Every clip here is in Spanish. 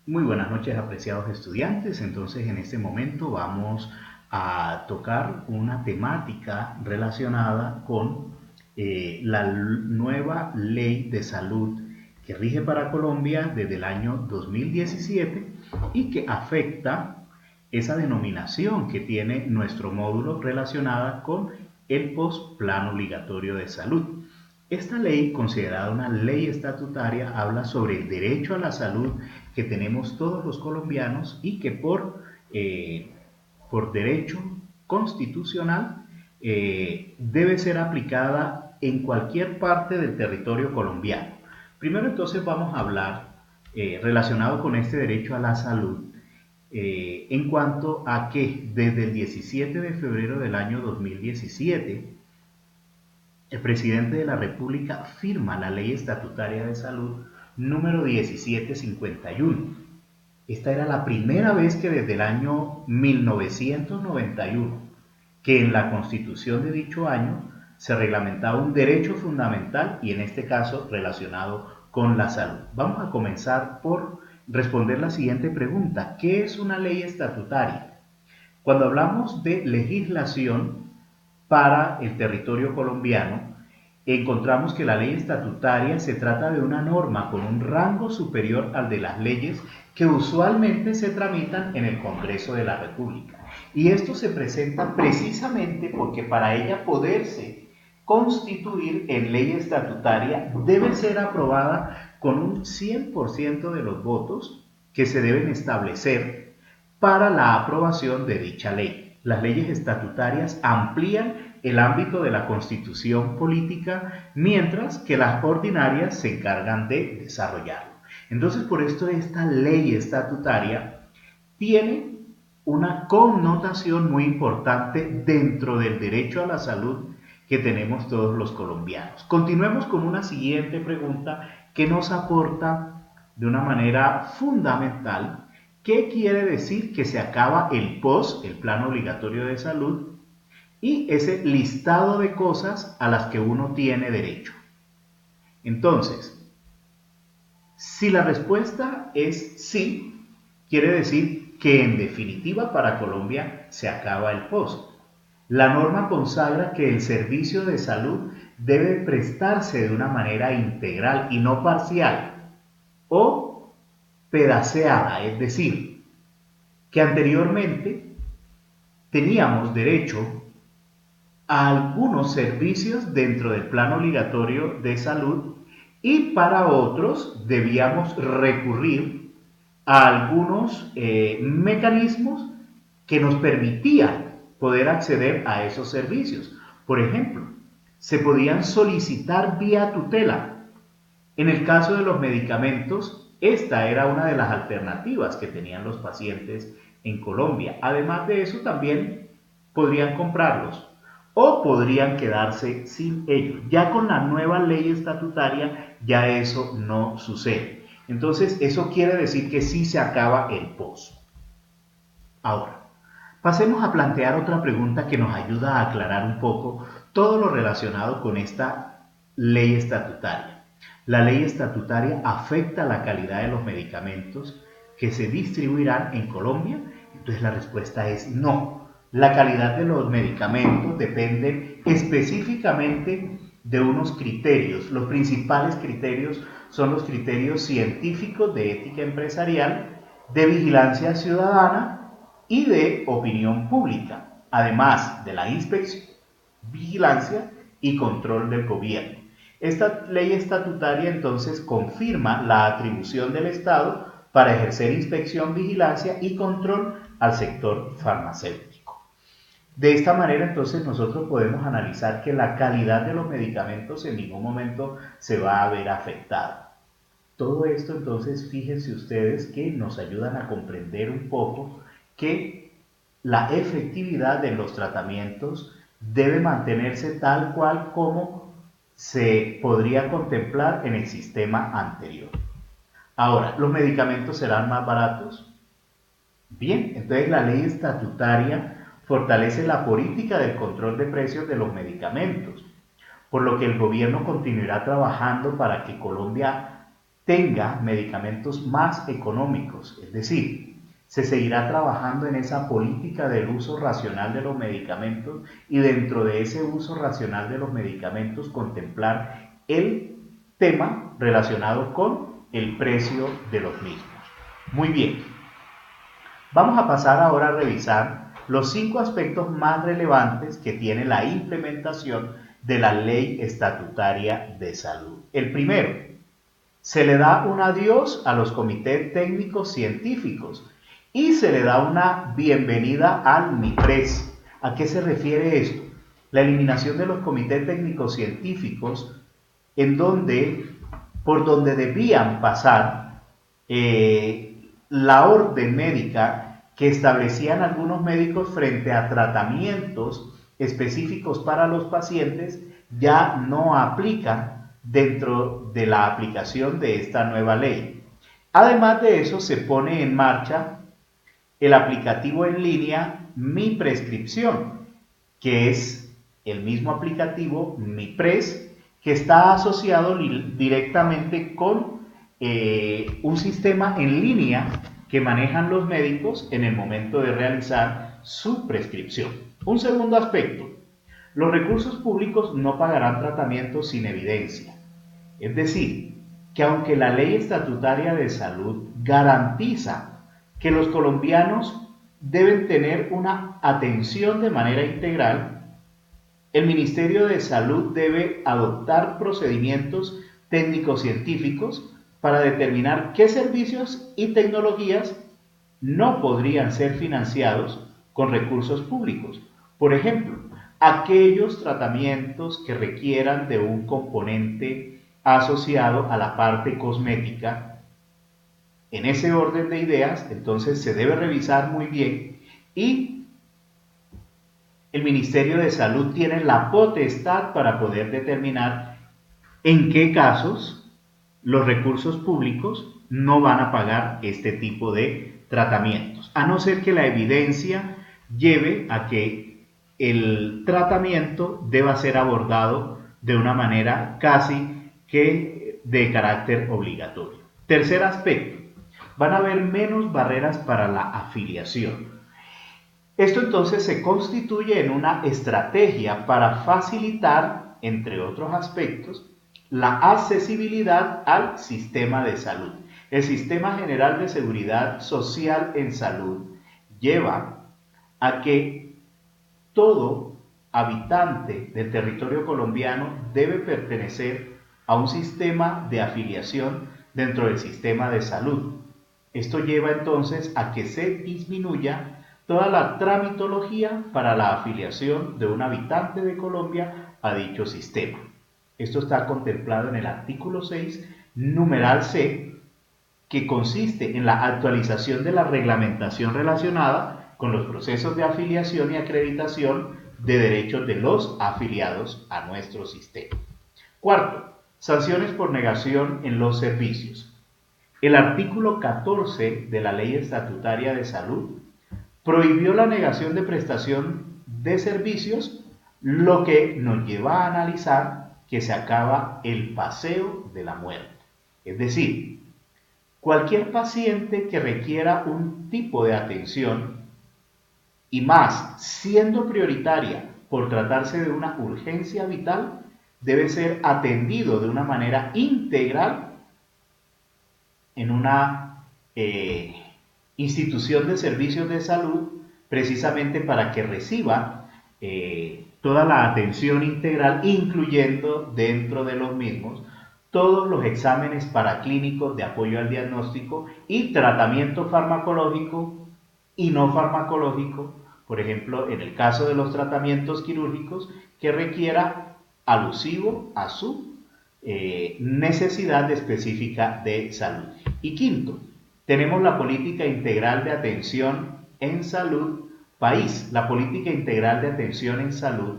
Muy buenas noches, apreciados estudiantes. Entonces, en este momento vamos a tocar una temática relacionada con la nueva ley de salud que rige para Colombia desde el año 2017 y que afecta esa denominación que tiene nuestro módulo relacionada con el post-plan obligatorio de salud. Esta ley, considerada una ley estatutaria, habla sobre el derecho a la salud que tenemos todos los colombianos y que por derecho constitucional debe ser aplicada en cualquier parte del territorio colombiano. Primero entonces vamos a hablar relacionado con este derecho a la salud en cuanto a que desde el 17 de febrero del año 2017 el presidente de la República firma la Ley Estatutaria de Salud número 1751. Esta era la primera vez que desde el año 1991, que en la Constitución de dicho año se reglamentaba un derecho fundamental y en este caso relacionado con la salud. Vamos a comenzar por responder la siguiente pregunta: ¿qué es una ley estatutaria? Cuando hablamos de legislación para el territorio colombiano, encontramos que la ley estatutaria se trata de una norma con un rango superior al de las leyes que usualmente se tramitan en el Congreso de la República. Y esto se presenta precisamente porque para ella poderse constituir en ley estatutaria debe ser aprobada con un 100% de los votos que se deben establecer para la aprobación de dicha ley. Las leyes estatutarias amplían el ámbito de la constitución política, mientras que las ordinarias se encargan de desarrollarlo. Entonces, por esto esta ley estatutaria tiene una connotación muy importante dentro del derecho a la salud que tenemos todos los colombianos. Continuemos con una siguiente pregunta que nos aporta de una manera fundamental qué quiere decir que se acaba el POS, el Plan Obligatorio de Salud, y ese listado de cosas a las que uno tiene derecho. Entonces, si la respuesta es sí, quiere decir que en definitiva para Colombia se acaba el POS. La norma consagra que el servicio de salud debe prestarse de una manera integral y no parcial o pedaceada, es decir, que anteriormente teníamos derecho a algunos servicios dentro del plan obligatorio de salud y para otros debíamos recurrir a algunos mecanismos que nos permitían poder acceder a esos servicios. Por ejemplo, se podían solicitar vía tutela. En el caso de los medicamentos, esta era una de las alternativas que tenían los pacientes en Colombia. Además de eso, también podrían comprarlos o podrían quedarse sin ellos. Ya con la nueva ley estatutaria, ya eso no sucede. Entonces, eso quiere decir que sí se acaba el POS. Ahora, pasemos a plantear otra pregunta que nos ayuda a aclarar un poco todo lo relacionado con esta ley estatutaria. La ley estatutaria afecta la calidad de los medicamentos que se distribuirán en Colombia. Entonces la respuesta es no. La calidad de los medicamentos depende específicamente de unos criterios. Los principales criterios son los criterios científicos de ética empresarial, de vigilancia ciudadana y de opinión pública, además de la inspección, vigilancia y control del gobierno. Esta ley estatutaria entonces confirma la atribución del Estado para ejercer inspección, vigilancia y control al sector farmacéutico. De esta manera entonces nosotros podemos analizar que la calidad de los medicamentos en ningún momento se va a ver afectada. Todo esto entonces fíjense ustedes que nos ayudan a comprender un poco que la efectividad de los tratamientos debe mantenerse tal cual como se podría contemplar en el sistema anterior. Ahora, ¿los medicamentos serán más baratos? Bien, entonces la ley estatutaria fortalece la política del control de precios de los medicamentos, por lo que el gobierno continuará trabajando para que Colombia tenga medicamentos más económicos, es decir, se seguirá trabajando en esa política del uso racional de los medicamentos y dentro de ese uso racional de los medicamentos contemplar el tema relacionado con el precio de los mismos. Muy bien, vamos a pasar ahora a revisar los 5 aspectos más relevantes que tiene la implementación de la Ley Estatutaria de Salud. El primero, se le da un adiós a los comités técnicos científicos y se le da una bienvenida al MIPRES. ¿A qué se refiere esto? La eliminación de los comités técnicos científicos por donde debían pasar la orden médica que establecían algunos médicos frente a tratamientos específicos para los pacientes, ya no aplican dentro de la aplicación de esta nueva ley. Además de eso, se pone en marcha el aplicativo en línea Mi Prescripción, que es el mismo aplicativo MiPres, que está asociado directamente con un sistema en línea que manejan los médicos en el momento de realizar su prescripción. Un segundo aspecto, los recursos públicos no pagarán tratamientos sin evidencia. Es decir, que aunque la Ley Estatutaria de Salud garantiza que los colombianos deben tener una atención de manera integral, el Ministerio de Salud debe adoptar procedimientos técnico-científicos para determinar qué servicios y tecnologías no podrían ser financiados con recursos públicos. Por ejemplo, aquellos tratamientos que requieran de un componente asociado a la parte cosmética. En ese orden de ideas, entonces se debe revisar muy bien y el Ministerio de Salud tiene la potestad para poder determinar en qué casos los recursos públicos no van a pagar este tipo de tratamientos, a no ser que la evidencia lleve a que el tratamiento deba ser abordado de una manera casi que de carácter obligatorio. Tercer aspecto, van a haber menos barreras para la afiliación. Esto entonces se constituye en una estrategia para facilitar, entre otros aspectos, la accesibilidad al sistema de salud. El Sistema General de Seguridad Social en Salud lleva a que todo habitante del territorio colombiano debe pertenecer a un sistema de afiliación dentro del sistema de salud. Esto lleva entonces a que se disminuya toda la tramitología para la afiliación de un habitante de Colombia a dicho sistema. Esto está contemplado en el artículo 6, numeral C, que consiste en la actualización de la reglamentación relacionada con los procesos de afiliación y acreditación de derechos de los afiliados a nuestro sistema. Cuarto, sanciones por negación en los servicios. El artículo 14 de la Ley Estatutaria de Salud prohibió la negación de prestación de servicios, lo que nos lleva a analizar que se acaba el paseo de la muerte. Es decir, cualquier paciente que requiera un tipo de atención, y más siendo prioritaria por tratarse de una urgencia vital, debe ser atendido de una manera integral en una institución de servicios de salud, precisamente para que reciba toda la atención integral, incluyendo dentro de los mismos todos los exámenes paraclínicos de apoyo al diagnóstico y tratamiento farmacológico y no farmacológico, por ejemplo, en el caso de los tratamientos quirúrgicos, que requiera alusivo a su necesidad específica de salud. Y quinto, tenemos la política integral de atención en salud país. La política integral de atención en salud,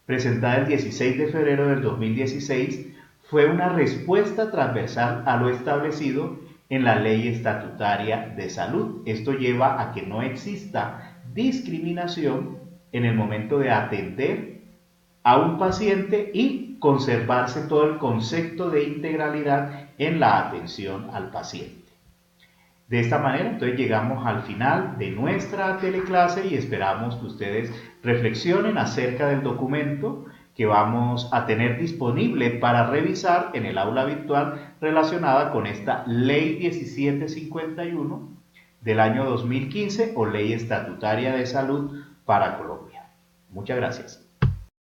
presentada el 16 de febrero del 2016, fue una respuesta transversal a lo establecido en la Ley Estatutaria de Salud. Esto lleva a que no exista discriminación en el momento de atender a un paciente y conservarse todo el concepto de integralidad en la atención al paciente. De esta manera, entonces llegamos al final de nuestra teleclase y esperamos que ustedes reflexionen acerca del documento que vamos a tener disponible para revisar en el aula virtual relacionada con esta Ley 1751 del año 2015 o Ley Estatutaria de Salud para Colombia. Muchas gracias.